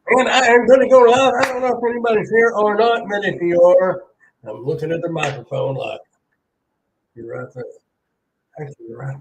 And I am going to go live. I don't know if anybody's here or not, but if you are, I'm looking at the microphone like you're right there. Actually, you're right.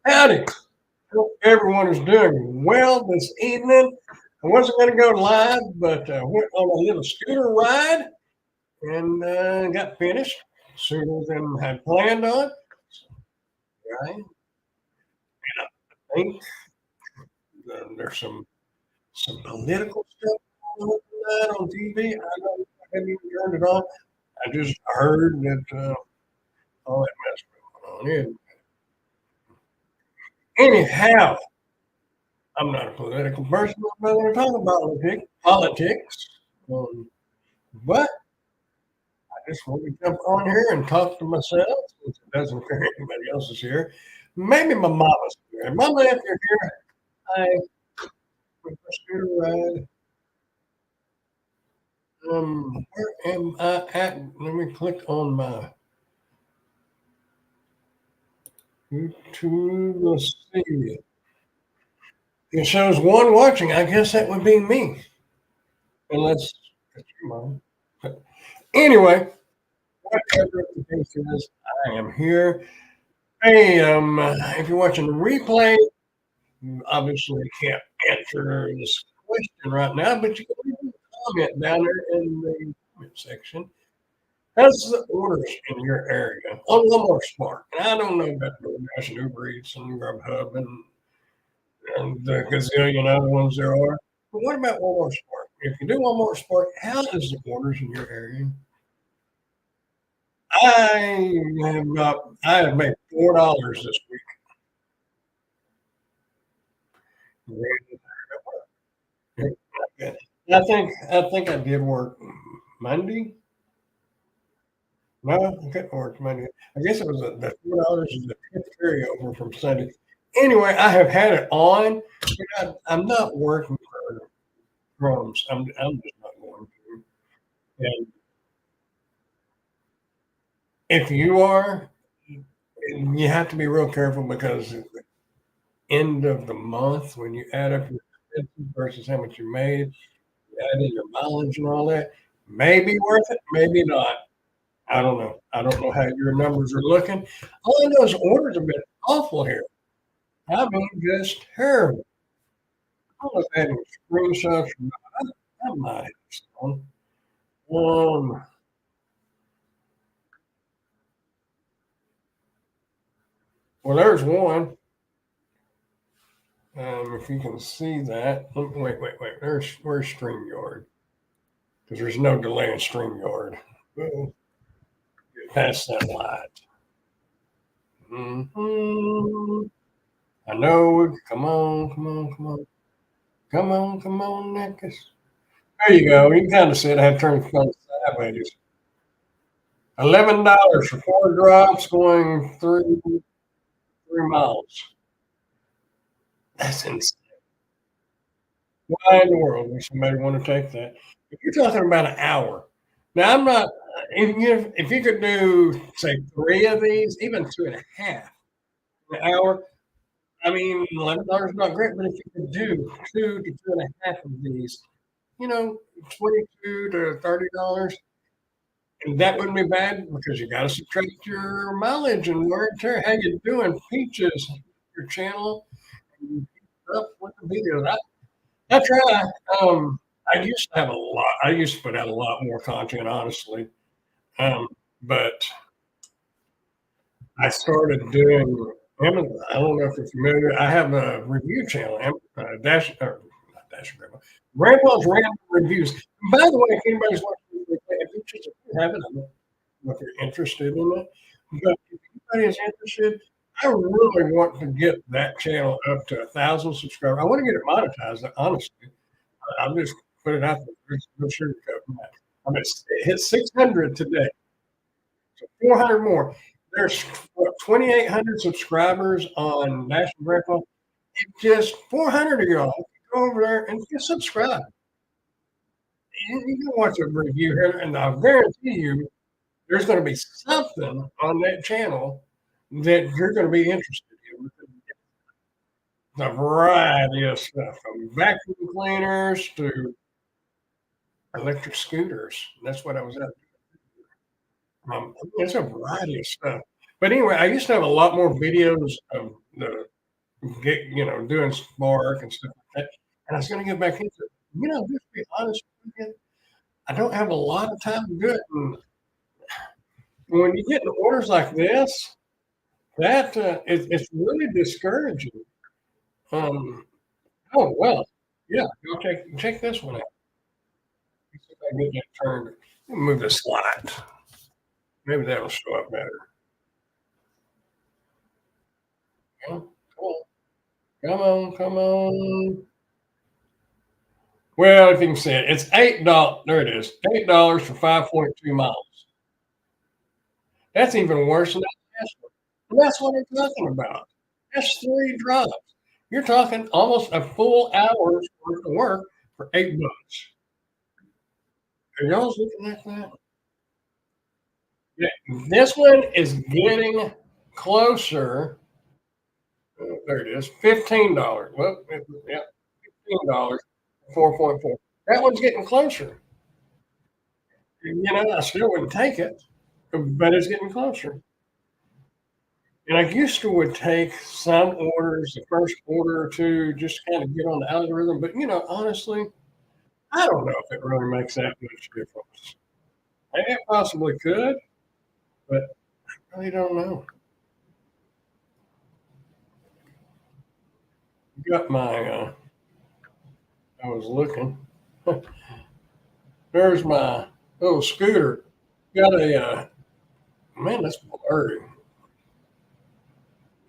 Howdy. Hope everyone is doing well this evening. I wasn't going to go live, but I went on a little scooter ride and got finished sooner than I had planned on. Right? I think there's some political stuff going on tonight on TV. I don't I haven't even turned it on. I just heard that all that mess going on. Anyhow, I'm not a political person. I'm not going to talk about politics. Um, but I just want to jump on here and talk to myself since it doesn't appear anybody else is here. Maybe my mama's here. Mama, if you're here, I with my scooter ride. Where am I at? Let me click on my YouTube. Let's see. It shows one watching. I guess that would be me. Unless it's your mom. But anyway, whatever the case is, I am here. Hey, if you're watching the replay, you obviously can't answer this question right now, but you can leave a comment down there in the comment section. How's the orders in your area on Walmart Smart? And I don't know about DoorDash and Uber Eats and Grubhub and the gazillion other ones there are. But what about Walmart Smart? If you do Walmart Smart, how is the orders in your area? I have made $4 this week. I think I did work Monday. No, I couldn't work Monday. I guess it was the $4 is the fifth carryover from Sunday. Anyway, I have had it on, but I'm not working for crumbs. I'm just not going to. And if you are, you have to be real careful because at the end of the month, when you add up your expenses versus how much you made, you add in your mileage and all that, may be worth it, maybe not. I don't know. I don't know how your numbers are looking. All I know is orders have been awful here. I mean, just terrible. I don't know if I had any screenshots or not. I might have some. Um, well, there's one. If you can see that. Wait. Where's StreamYard? Because there's no delay in StreamYard. Well, get past that light. Mm-hmm. I know. Come on, Neckus. There you go. You kind of said I had turned kind of sideways. $11 for 4 drops going 3 miles. That's insane. Why in the world would somebody want to take that? If you're talking about an hour, now I'm not. If you could do say 3 of these, even 2.5 an hour, I mean $11 is not great, but if you could do 2 to 2.5 of these, 22 to $30, and that wouldn't be bad because you got to subtract your mileage and wear and tear. How you doing, Peaches? Your channel and keep up with the videos. I try. I used to have a lot. I used to put out a lot more content, honestly. Um, but I started doing. I don't know if you're familiar. I have a review channel, Dash, or not Dash Grandpa's Random Reviews. And by the way, if anybody's watching, if you haven't, I don't know if you're interested in it. But if anybody is interested, I really want to get that channel up to 1,000 subscribers. I want to get it monetized, honestly. I'll just put it out there. There's no sugarcoating that. It hit 600 today, so 400 more. There's what, 2,800 subscribers on National Grandpa. It's just 400 of y'all go over there and just subscribe. You can watch a review here, and I'll guarantee you there's going to be something on that channel that you're going to be interested in. a variety of stuff from vacuum cleaners to electric scooters. That's what I was at. There's a variety of stuff. But anyway, I used to have a lot more videos of the doing Spark and stuff like that. And I was gonna get back into it. Just to be honest with you, I don't have a lot of time to do it. And when you get orders like this, that it's really discouraging. Um, oh well, yeah. Go check this one out. See if I can get that turned. Move the slide. Maybe that'll show up better. Yeah, come on, come on. Well, if you can see it, it's $8. There it is, $8 for 5.2 miles. That's even worse than that last one. And that's what I'm talking about. That's 3 drops. You're talking almost a full hour's worth of work for $8. Are y'all looking at that? Yeah, this one is getting closer. There it is, $15. Well, yeah, $15, 4.4. That one's getting closer. I still wouldn't take it, but it's getting closer. And I used to would take some orders, the first order or two, just to kind of get on the algorithm. But honestly, I don't know if it really makes that much difference. It possibly could, but I really don't know. Got my I was looking. There's my little scooter. Got a man, that's blurry.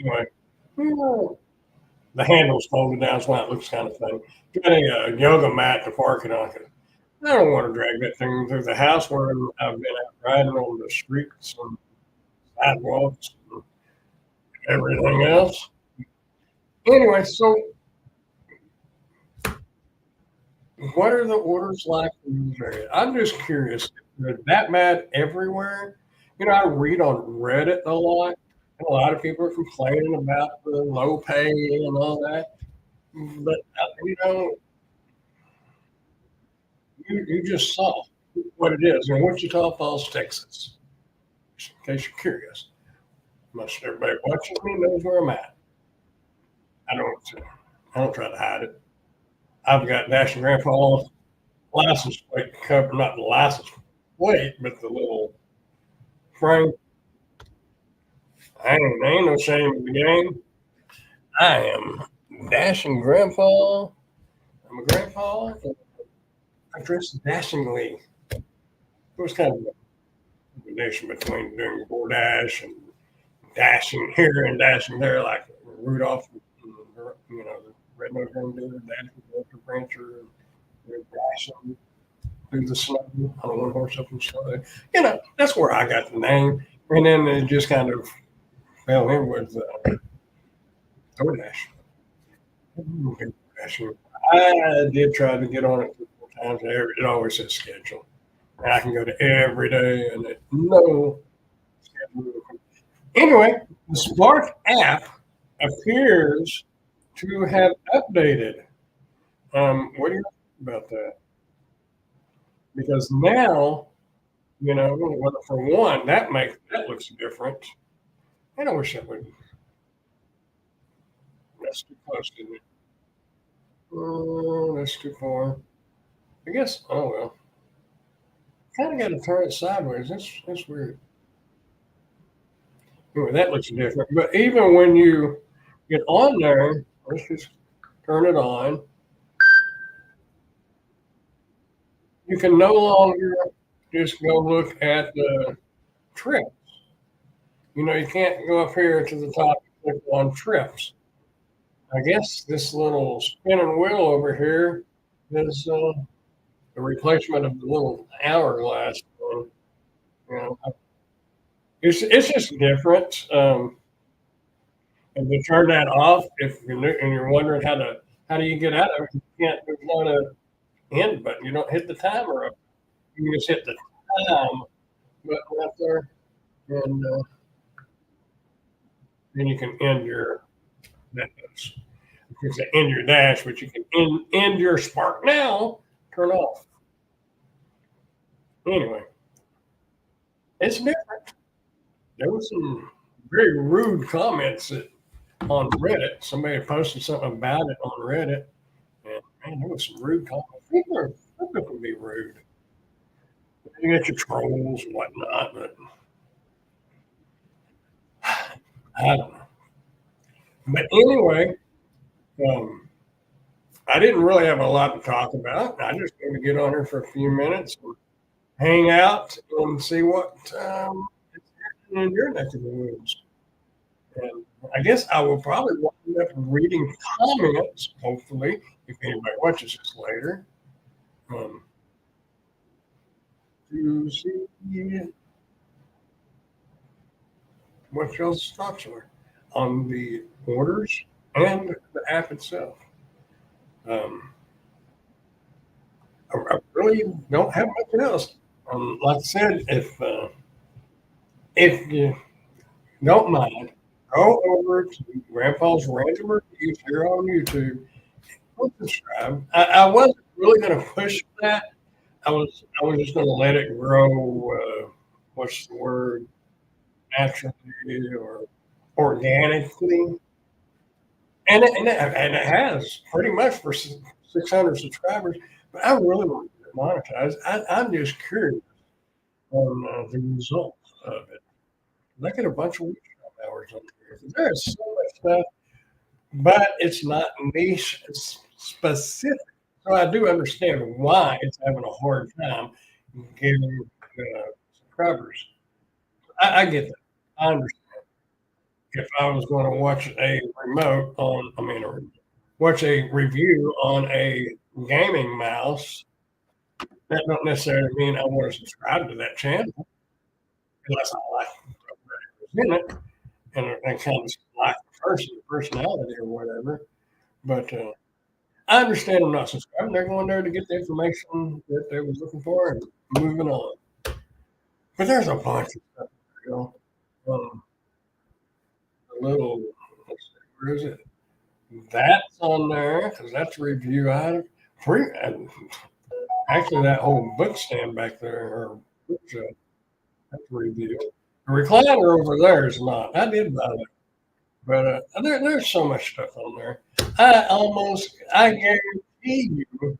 Anyway, the handle's folded down, that's why it looks kind of funny. Got a yoga mat to park it on. I don't want to drag that thing through the house where I've been out riding on the streets and sidewalks and everything else. Anyway, so what are the orders like in this area? I'm just curious. Is that mad everywhere? I read on Reddit a lot, and a lot of people are complaining about the low pay and all that. But you just saw what it is in Wichita Falls, Texas. Just in case you're curious, most everybody watching me knows where I'm at. I don't. I don't try to hide it. I've got Dash and Grandpa license plate cover, not the license plate, but the little frame. I ain't no shame in the game. I am dashing grandpa. I'm a grandpa. I dress dashingly. It was kind of a combination between doing DoorDash and dashing here and dashing there, like Rudolph, the red-nosed reindeer, dashing with the Prancer, and dashing through the snow on a one-horse open sleigh. That's where I got the name. And then it just kind of fell in with DoorDash. I did try to get on it 4 times. It always says schedule. And I can go to every day and no schedule. Anyway, the Spark app appears to have updated. What do you think about that? Because now, well, for one, that looks different. And I wish that would. That's too close, isn't it? Oh, that's too far. I guess. Oh well. Kind of got to turn it sideways. That's weird. Anyway, that looks different. But even when you get on there, let's just turn it on. You can no longer just go look at the trips. You can't go up here to the top and click on trips. I guess this little spinning wheel over here is the replacement of the little hourglass one. You know, it's just different. And to turn that off, if you're wondering how do you get out of it, you can't. There's not a end button. You don't hit the timer up. You can just hit the time button right there, and then you can end your. That does. You can end your dash, but you can end your spark now, turn off. Anyway, it's different. There was some very rude comments on Reddit. Somebody posted something about it on Reddit, and man, there was some rude comments. People can be rude. You get your trolls and whatnot, but I don't know. But anyway, um, I didn't really have a lot to talk about. I just going to get on here for a few minutes and hang out and see what is happening in your neck of the woods. And I guess I will probably wind up reading comments, hopefully, if anybody watches this later, um, to see what y'all's thoughts are on the orders and the app itself. Um, I really don't have much else. Like I said, if you don't mind, go over to Grandpa's Random Reviews here on YouTube. Subscribe. I wasn't really going to push that. I was just going to let it grow. What's the word? Naturally or organically, and it has pretty much for 600 subscribers. But I really want to monetize. I'm just curious on the results of it. I get a bunch of workshop hours on here. There is so much stuff, but it's not niche specific. So I do understand why it's having a hard time getting subscribers. I get that. I understand. If I was going to watch a remote on, I mean, watch a review on a gaming mouse, that don't necessarily mean I want to subscribe to that channel unless I like who's in it and kind of like the person, personality or whatever. But I understand I'm not subscribing. They're going there to get the information that they was looking for and moving on. But there's a bunch of stuff, you know. A little, let's see, where is it? That's on there because that's a review item. Actually, that whole book stand back there, or book shelf, that's a review. The recliner over there is not. I did buy that, but there's so much stuff on there. I guarantee you,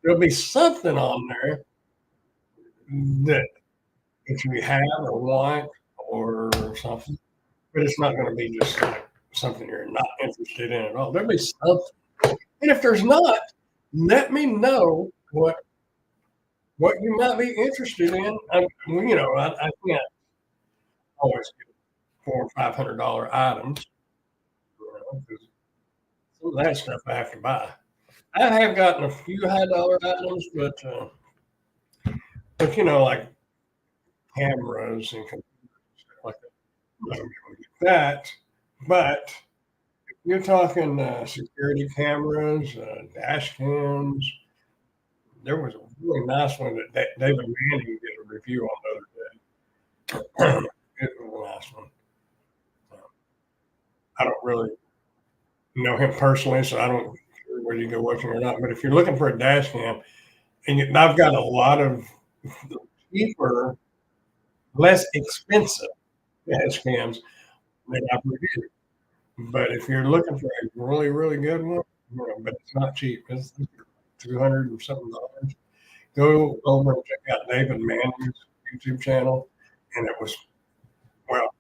there'll be something on there that if you have or want or something, but it's not going to be just like something you're not interested in at all. There'll be something, and if there's not, let me know what you might be interested in. I can't always get $400 or $500 items. Because some of that stuff I have to buy. I have gotten a few high-dollar items, but like cameras and computers and stuff like that. I'm not going to get that, but you're talking security cameras, dash cams. There was a really nice one that David Manning did a review on the other day. It was a nice one. I don't really know him personally, so I don't care whether you go watch him or not. But if you're looking for a dash cam, and I've got a lot of cheaper, less expensive dash cams that I've reviewed. But if you're looking for a really, really good one, but it's not cheap, it's 200 or something dollars. Go over and check out David Manning's YouTube channel, and it was, well,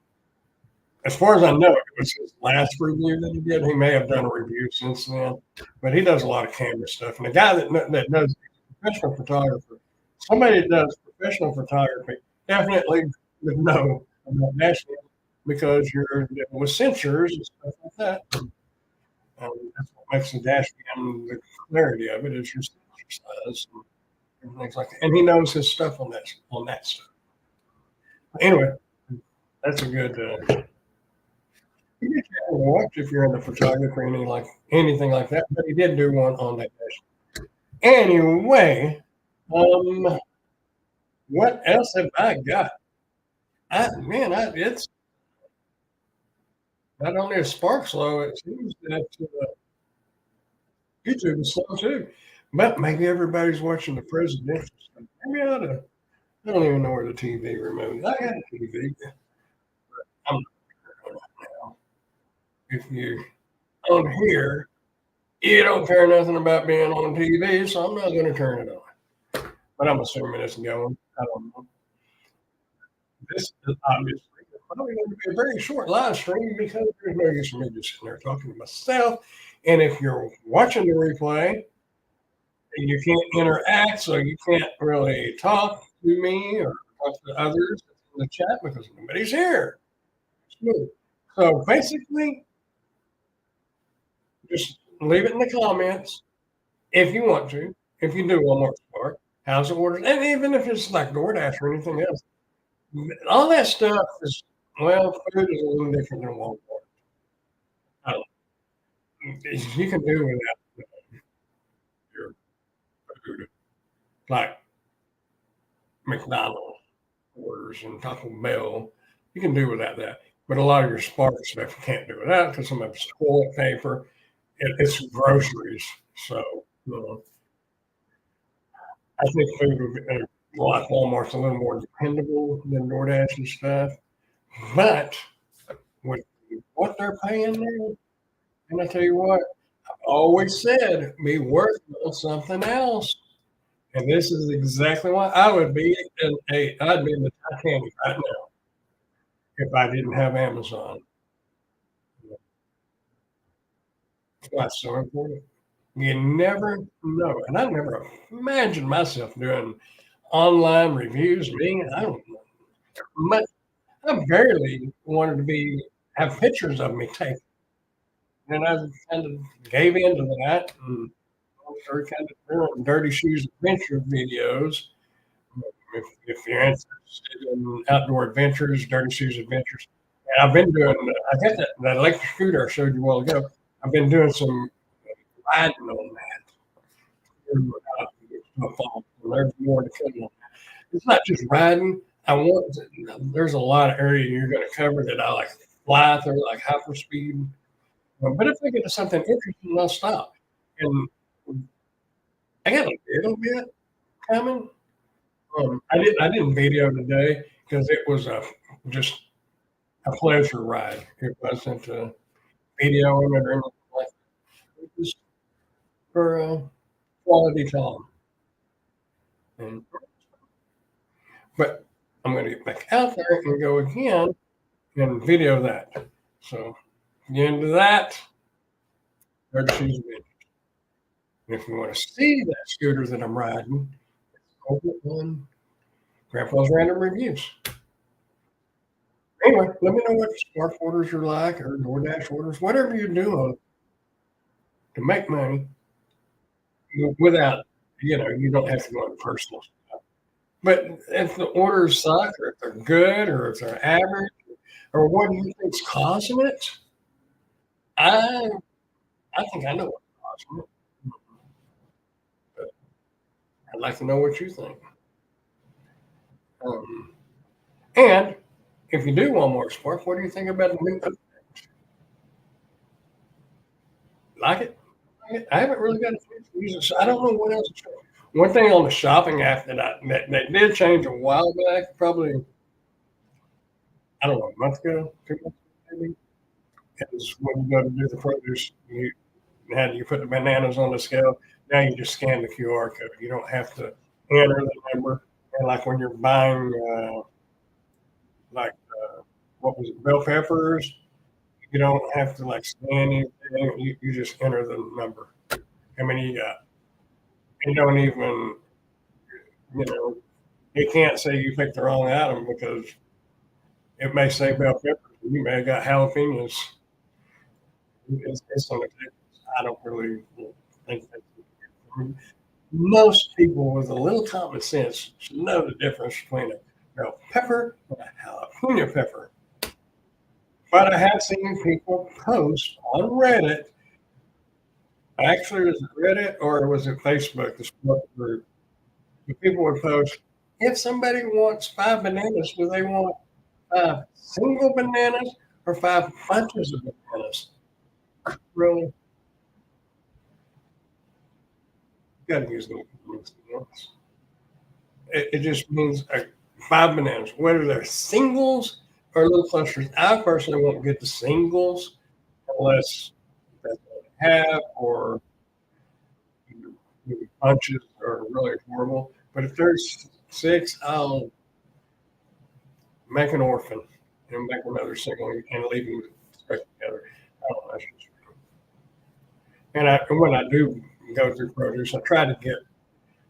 as far as I know, it was his last review that he did. He may have done a review since then, but he does a lot of camera stuff. And the guy that does professional photographer, somebody that does professional photography, definitely would know about dash cam because you're dealing with sensors and stuff like that. That's what makes the dash cam, the clarity of it is your sensor size and things like that. And he knows his stuff on that stuff. Anyway, that's a good. You can watch if you're into photography or anything like that. But he did do one on that dash. Anyway, what else have I got? It's not only a spark slow. It seems that YouTube is slow too. But maybe everybody's watching the presidential stuff. Maybe I ought to. I don't even know where the TV remote is. I got a TV. I'm not gonna now. If you on here, you don't care nothing about being on TV, so I'm not going to turn it on. But I'm assuming it's going. I don't know. This is obviously probably going to be a very short live stream because there's no use in me just sitting there talking to myself. And if you're watching the replay, you can't interact, so you can't really talk to me or talk to others in the chat because nobody's here. So basically, just leave it in the comments if you want to. If you do Walmart Spark, how's it ordered? And even if it's like DoorDash or anything else, all that stuff is, well, food is a little different than Walmart. I don't, you can do without your food, like McDonald's orders and Taco Bell. You can do without that. But a lot of your Spark stuff you can't do without because some of it's toilet paper. It's groceries. So, I think food would be, like Walmart's a little more dependable than DoorDash and stuff. But with what they're paying now, and I tell you what, I've always said be working on something else. And this is exactly why I would be I'd be in the Titanic right now if I didn't have Amazon. That's why it's so important. You never know. And I never imagined myself doing online reviews. Me, I don't know. Much, I barely wanted to have pictures of me taken. And I kind of gave in to that and started kind of doing Dirty Shoes adventure videos. If you're interested in outdoor adventures, Dirty Shoes adventures. And I've been doing, I got that electric scooter I showed you a while ago. I've been doing some riding on that. There's more to come. It's not just riding. There's a lot of area you're going to cover that I like fly through, like hyperspeed. But if I get to something interesting, I'll stop. And I got a little bit coming. I didn't video today because it was just a pleasure ride. It wasn't a video or anything like that. It was for quality time. And, but I'm going to get back out there and go again and video that. So get into that. If you want to see that scooter that I'm riding, over on Grandpa's Random Reviews. Anyway, let me know what Spark orders are like or DoorDash orders, whatever you're doing to make money without, you don't have to go into personal stuff. But if the orders suck or if they're good or if they're average or what do you think's causing it? I I think I know what's causing it. But I'd like to know what you think. Um, and if you do want more Spark, what do you think about the new like it? I haven't really got a chance to use it. So I don't know what else to show. One thing on the shopping app that did change a while back, probably I don't know, a month ago, 2 months ago, maybe. It was when you go to do the produce, you put the bananas on the scale. Now you just scan the QR code. You don't have to enter the number. And like when you're buying, like what was it, bell peppers, you don't have to like scan anything. You just enter the number. How many you got? You don't even, you know, you can't say you picked the wrong item because it may say bell peppers. You may have got jalapenos. It's on the table. I don't really think that's most people with a little common sense should know the difference between a bell pepper and a jalapeno pepper. But I have seen people post on Reddit. Actually, was it Reddit or was it Facebook? The sport group. The people would post if somebody wants 5 bananas, do they want 5 single bananas or 5 bunches of bananas? Really? gotta use the it just means 5 bananas, whether they're singles or little clusters. I personally won't get the singles unless that's what I have or the bunches are really horrible. But if there's 6, I'll make an orphan and make another single and leave them stuck together. I don't know. And when I do go through produce, I try to get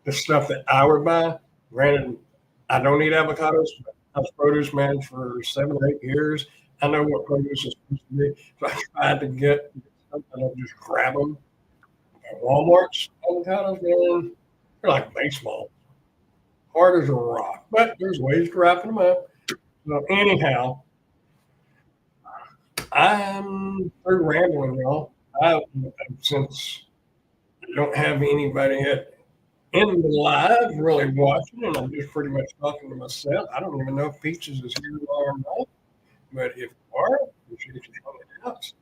the stuff that I would buy. Granted, I don't eat avocados, but I was produce man for 7 or 8 years. I know what produce is supposed to be, so I tried to get stuff. I don't just grab them. At Walmart's avocados, man, they're like baseball, hard as a rock. But there's ways to ripen them up. So anyhow, I'm through rambling, y'all. Since I don't have anybody in the live really watching, and I'm just pretty much talking to myself. I don't even know if Peaches is here or not, but if you are, appreciate you coming out.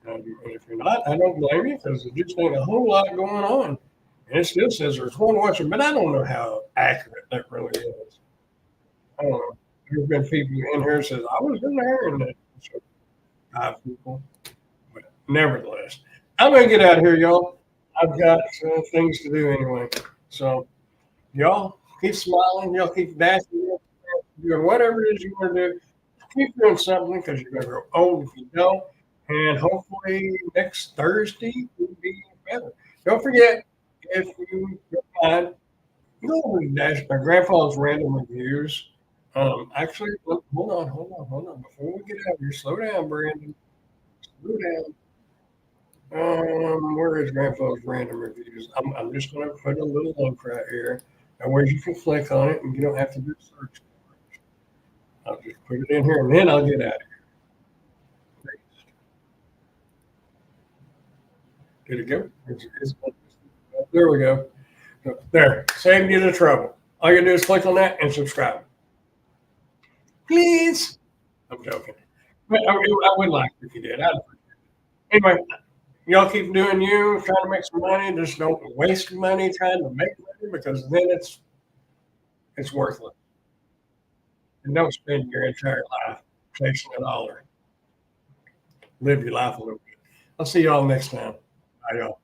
And if you're not, I don't blame you because there just ain't a whole lot going on. And it still says there's one watching, but I don't know how accurate that really is. I don't know. There's been people in here says I was in there, and it's 5 people. But nevertheless, I'm gonna get out of here, y'all. I've got things to do anyway. So y'all keep smiling. Y'all keep dashing. Doing whatever it is you want to do. Keep doing something because you're gonna grow old if you don't. And hopefully next Thursday will be better. Don't forget if you don't mind, go over to my grandpa's random reviews. Actually, hold on. Before we get out of here, slow down, Brandon. Slow down. Where is Grandpa's random reviews? I'm just going to put a little link right here, and where you can click on it, and you don't have to do a search. I'll just put it in here, and then I'll get out of here. Did it go? There we go. There, saved you the trouble. All you do is click on that and subscribe. Please. I'm joking. But I would like it if you did. Anyway, y'all keep doing you, trying to make some money. Just don't waste money trying to make money because then it's worthless. And don't spend your entire life chasing a dollar. Live your life a little bit. I'll see y'all next time. Bye, y'all.